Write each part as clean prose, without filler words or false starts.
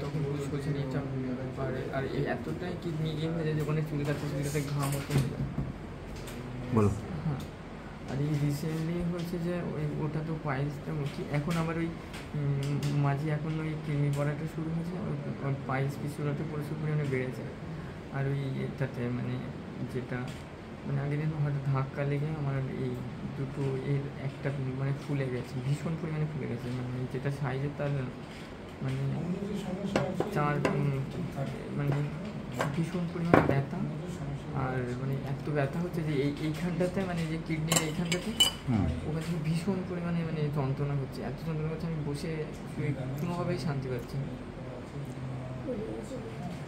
তখন বুঝতে নিটা পারে আর এই এতটাই কিডনি ইয়ে হয়ে যায় যখন চুলকাতে ঘাম মতো হয়ে যায়। বলো। হ্যাঁ, আর এই রিসেন্টলি হয়েছে যে ওটা তো পাইলসটা কি এখন আবার ওই মাঝে এখন ওই কিডনি পড়াটা শুরু হয়েছে, ওই পাইলস পিছুরাতে প্রচুর পরিমাণে বেড়েছে। আর ওই এটাতে মানে যেটা মানে আগের দিন হঠাৎ ধাক্কা লেগে আমার এই দুটো এর একটা মানে ফুলে গেছে, ভীষণ পরিমাণে ফুলে গেছে, মানে যেটা সাইজে তার মানে 4 মানে ভীষণ পরিমাণে ব্যথা। আর মানে এত ব্যথা হচ্ছে যে এইখানটাতে মানে যে কিডনির এইখানটাতে ওখান থেকে ভীষণ পরিমাণে মানে যন্ত্রণা হচ্ছে, এত যন্ত্রণা হচ্ছে আমি বসে কোনোভাবেই শান্তি পাচ্ছি না।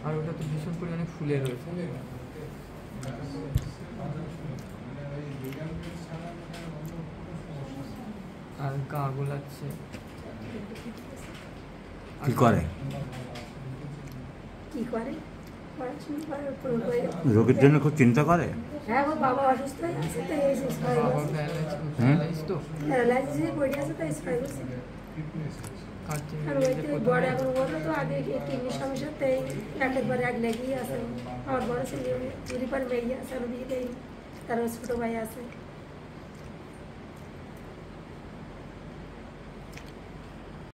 আর ওটা তো ভীষণ পরিমাণে ফুলে রয়েছে। আর গা গোলাচ্ছে। কি করে? রোগীর জন্য খুব চিন্তা করে। হ্যাঁ, ও বাবা অসুস্থ হয়ে আছে তো এই তো প্যারালাইসিস পড়ে আছে তাই স্ট্রাইক হচ্ছে। আর ওই তো বড় এখন ওরা তো আগে কিডনির সমস্যাতেই একবার এক লেগেই আছে। আমার বড় ছেলে রিপার মেয়ে আছে, আমি তার ছোট ভাই আছে।